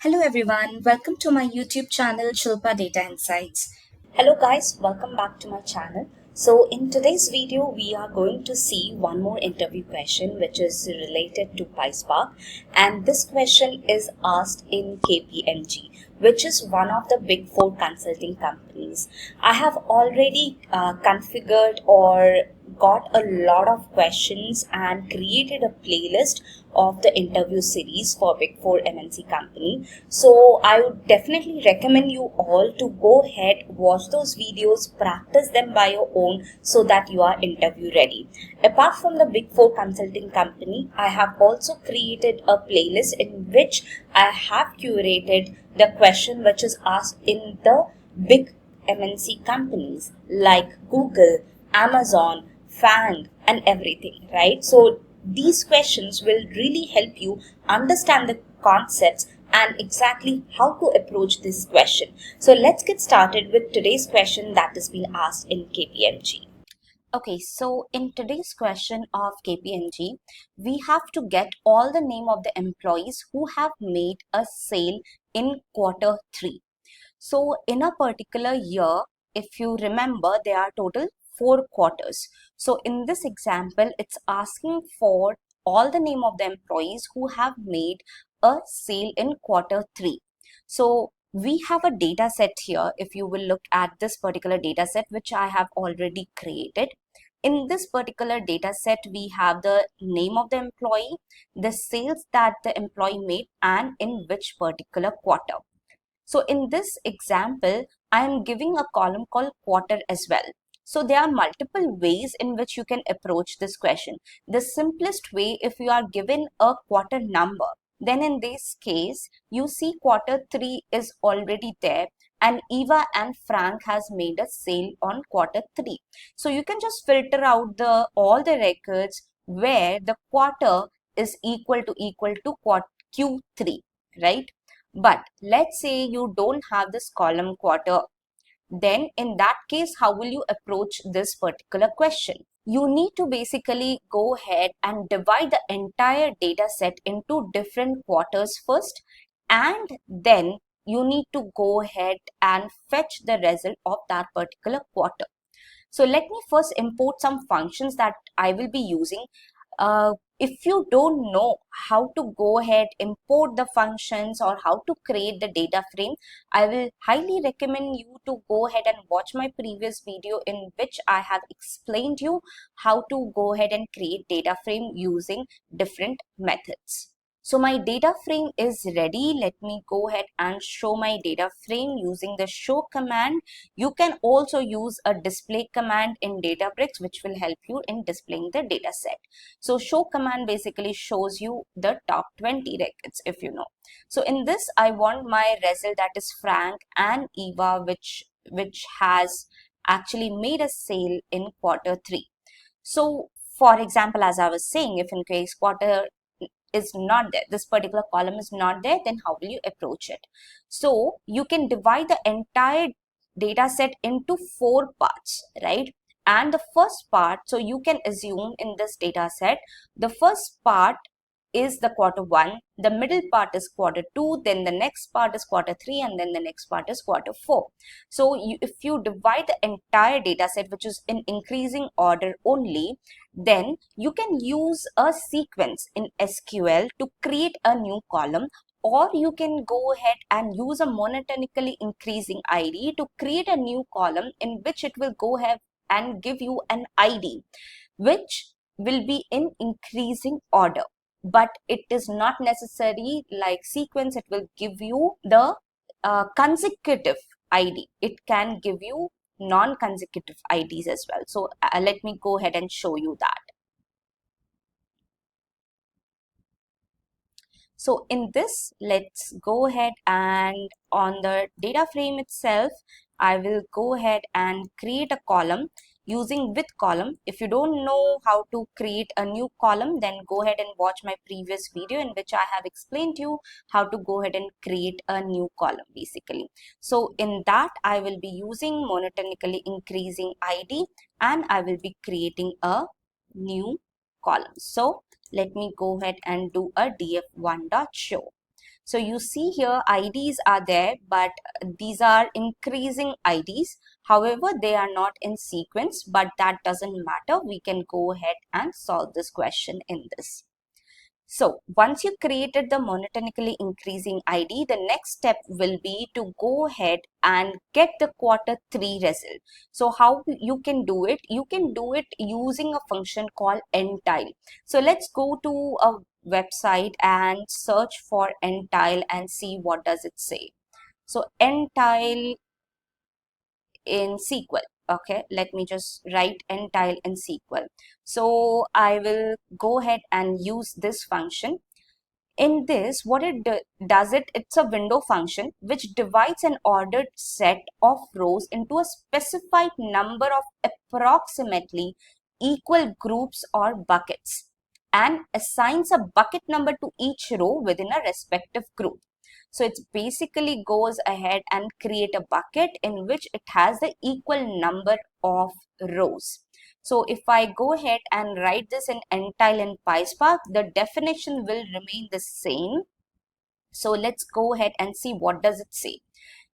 Hello everyone, welcome to my YouTube channel Shilpa Data Insights. Hello guys, welcome back to my channel. So in today's video we are going to see one more interview question which is related to PySpark, and this question is asked in KPMG, which is one of the big four consulting companies. I have already configured or got a lot of questions and created a playlist of the interview series for Big Four MNC company. So I would definitely recommend you all to go ahead, watch those videos, practice them by your own so that you are interview ready. Apart from the Big Four consulting company, I have also created a playlist in which I have curated the question which is asked in the big MNC companies like Google, Amazon, FANG, and everything, right? So these questions will really help you understand the concepts and exactly how to approach this question. So let's get started with today's question that has been asked in KPMG. Okay, so in today's question of KPMG, we have to get all the name of the employees who have made a sale in quarter 3. So in a particular year, if you remember, there are total 4 quarters. So in this example, it's asking for all the name of the employees who have made a sale in quarter 3. So we have a data set here. If you will look at this particular data set, which I have already created. In this particular data set, we have the name of the employee, the sales that the employee made, and in which particular quarter. So in this example, I am giving a column called quarter as well. So there are multiple ways in which you can approach this question. The simplest way, if you are given a quarter number, then in this case, you see quarter 3 is already there and Eva and Frank has made a sale on quarter 3. So you can just filter out all the records where the quarter is equal to Q3, right? But let's say you don't have this column quarter. Then in that case, how will you approach this particular question? You need to basically go ahead and divide the entire data set into different quarters first, and then you need to go ahead and fetch the result of that particular quarter. So let me first import some functions that I will be using. If you don't know how to go ahead, import the functions or how to create the data frame, I will highly recommend you to go ahead and watch my previous video in which I have explained you how to go ahead and create data frame using different methods. So my data frame is ready. Let me go ahead and show my data frame using the show command. You can also use a display command in Databricks, which will help you in displaying the data set. So show command basically shows you the top 20 records, if you know. So in this, I want my result, that is Frank and Eva, which has actually made a sale in quarter 3. So for example, as I was saying, if in case quarter is not there, this particular column is not there, then how will you approach it? So you can divide the entire data set into 4 parts, right? And the first part, so you can assume in this data set, the first part is the quarter 1, the middle part is quarter 2, then the next part is quarter 3, and then the next part is quarter 4. So if you divide the entire data set, which is in increasing order only, then you can use a sequence in SQL to create a new column, or you can go ahead and use a monotonically increasing ID to create a new column in which it will go ahead and give you an ID, which will be in increasing order. But it is not necessary like sequence, it will give you the consecutive ID. It can give you non-consecutive IDs as well. So let me go ahead and show you that. So in this, let's go ahead and on the data frame itself, I will go ahead and create a column using with column. If you don't know how to create a new column, then go ahead and watch my previous video in which I have explained to you how to go ahead and create a new column basically. So in that, I will be using monotonically increasing ID and I will be creating a new column. So let me go ahead and do a df1.show. So you see here IDs are there, but these are increasing IDs. However, they are not in sequence, but that doesn't matter. We can go ahead and solve this question in this. So once you created the monotonically increasing ID, the next step will be to go ahead and get the quarter 3 result. So how you can do it? You can do it using a function called entile. So let's go to a website and search for entile and see what does it say. So entile in SQL. Okay, let me just write entile in SQL. So I will go ahead and use this function. In this, what it does it's a window function which divides an ordered set of rows into a specified number of approximately equal groups or buckets and assigns a bucket number to each row within a respective group. So it basically goes ahead and create a bucket in which it has the equal number of rows. So if I go ahead and write this in entile in PySpark, the definition will remain the same. So let's go ahead and see what does it say.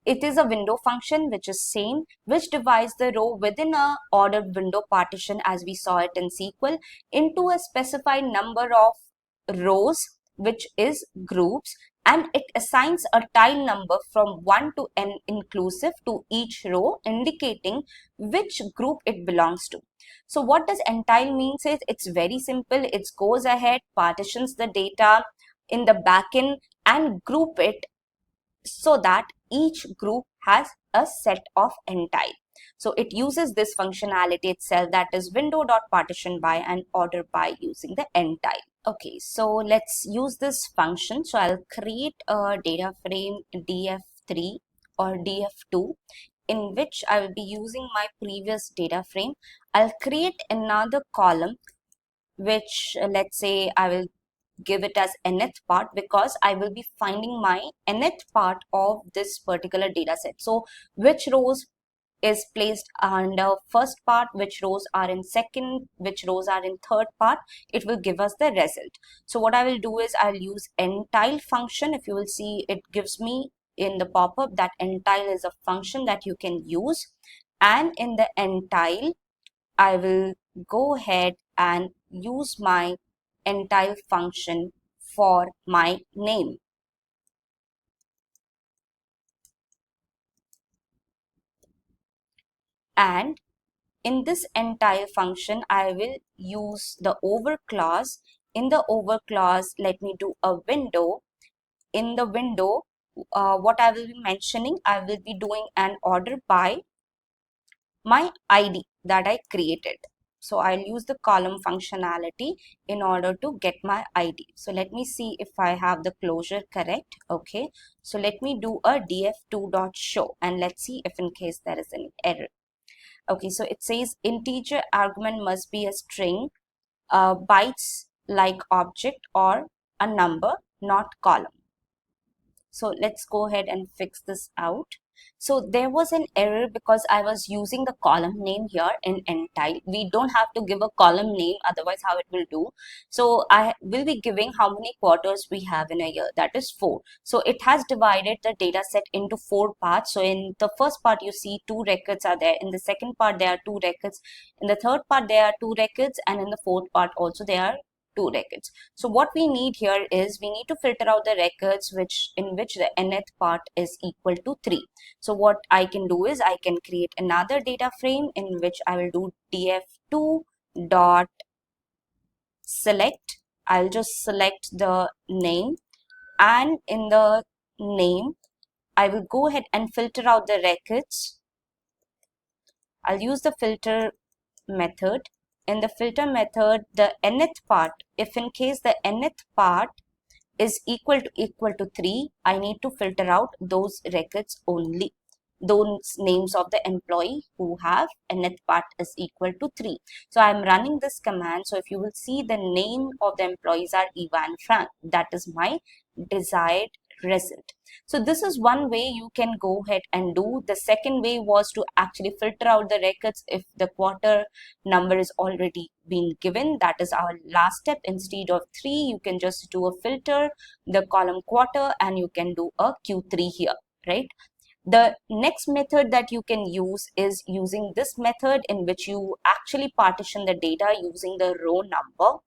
It is a window function which is same, which divides the row within a ordered window partition as we saw it in SQL into a specified number of rows, which is groups, and it assigns a tile number from 1 to n inclusive to each row, indicating which group it belongs to. So what does entile means is it's very simple. It goes ahead, partitions the data in the backend and group it so that each group has a set of entile. So it uses this functionality itself, that is window.partition by and order by using the entile. Okay, so let's use this function. So I'll create a data frame df3 or df2 in which I will be using my previous data frame. I'll create another column which let's say I will give it as nth part because I will be finding my nth part of this particular data set. So which rows is placed under first part, which rows are in second, which rows are in third part, it will give us the result. So what I will do is I'll use entile function. If you will see, it gives me in the pop-up that entile is a function that you can use, and in the entile I will go ahead and use my entile function for my name. And in this entile function, I will use the over clause. In the over clause, let me do a window. In the window, what I will be mentioning, I will be doing an order by my ID that I created. So I'll use the column functionality in order to get my ID. So let me see if I have the closure correct. Okay. So let me do a df2.show and let's see if in case there is an error. Okay. So it says integer argument must be a string, bytes like object or a number, not column. So let's go ahead and fix this out. So there was an error because I was using the column name here in entile. We don't have to give a column name, otherwise how it will do. So I will be giving how many quarters we have in a year, that is 4. So it has divided the data set into 4 parts. So in the first part you see 2 records are there, in the second part there are 2 records, in the third part there are 2 records, and in the fourth part also there are 2 records. So what we need here is we need to filter out the records in which the nth part is equal to 3. So what I can do is I can create another data frame in which I will do df2 dot select. I'll just select the name, and in the name I will go ahead and filter out the records. I'll use the filter method. In the filter method, the nth part, if in case the nth part is equal to 3, I need to filter out those records only, those names of the employee who have nth part is equal to 3. So I'm running this command. So if you will see, the name of the employees are Ivan Frank. That is my desired result. So this is one way you can go ahead and do. The second way was to actually filter out the records if the quarter number is already been given. That is our last step. Instead of 3, you can just do a filter, the column quarter, and you can do a Q3 here, right? The next method that you can use is using this method in which you actually partition the data using the row number.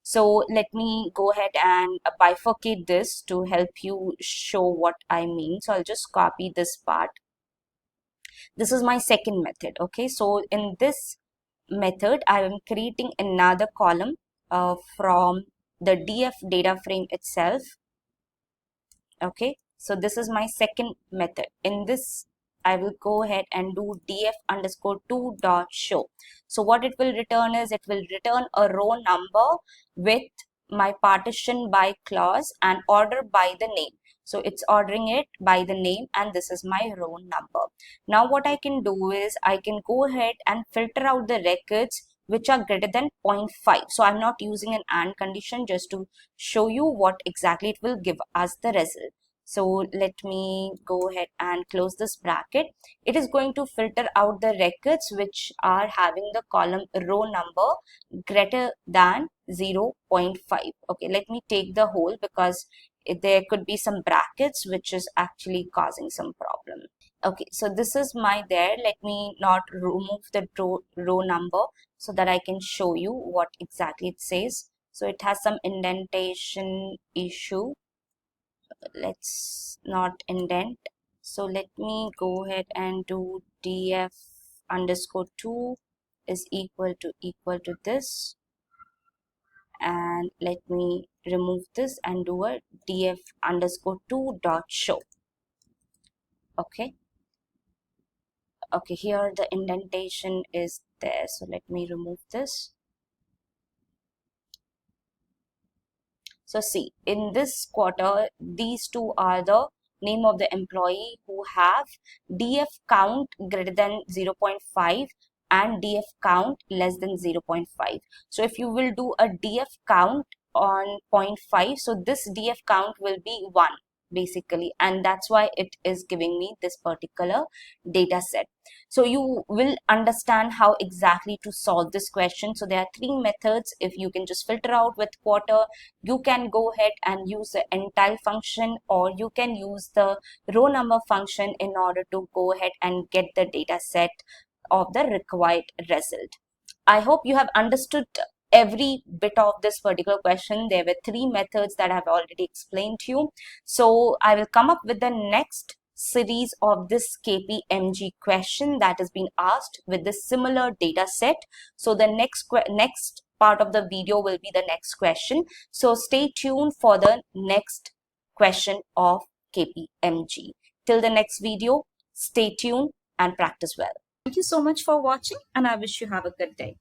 So let me go ahead and bifurcate this to help you show what I mean. So I'll just copy this part. This is my second method. Okay, so in this method, I am creating another column from the DF data frame itself. Okay, so this is my second method. In this, I will go ahead and do df underscore 2 dot show. So what it will return is, it will return a row number with my partition by clause and order by the name. So it's ordering it by the name, and this is my row number. Now what I can do is, I can go ahead and filter out the records which are greater than 0.5. So I'm not using an AND condition, just to show you what exactly it will give us the result. So let me go ahead and close this bracket. It is going to filter out the records which are having the column row number greater than 0.5. Okay, let me take the whole, because there could be some brackets which is actually causing some problem. Okay, so this is my there. Let me not remove the row number so that I can show you what exactly it says. So it has some indentation issue. Let's not indent. So let me go ahead and do df underscore 2 is equal to this, and let me remove this and do a df underscore 2 dot show. Okay, here the indentation is there, so let me remove this. So see, in this quarter, these two are the name of the employee who have DF count greater than 0.5 and DF count less than 0.5. So if you will do a DF count on 0.5, so this DF count will be 1 basically, and that's why it is giving me this particular data set. So you will understand how exactly to solve this question. So there are 3 methods. If you can just filter out with quarter, you can go ahead and use the entile function, or you can use the row number function in order to go ahead and get the data set of the required result. I hope you have understood every bit of this particular question. There were 3 methods that I have already explained to you. So I will come up with the next series of this KPMG question that has been asked with this similar data set. So the next part of the video will be the next question. So stay tuned for the next question of KPMG. Till the next video, stay tuned and practice well. Thank you so much for watching, and I wish you have a good day.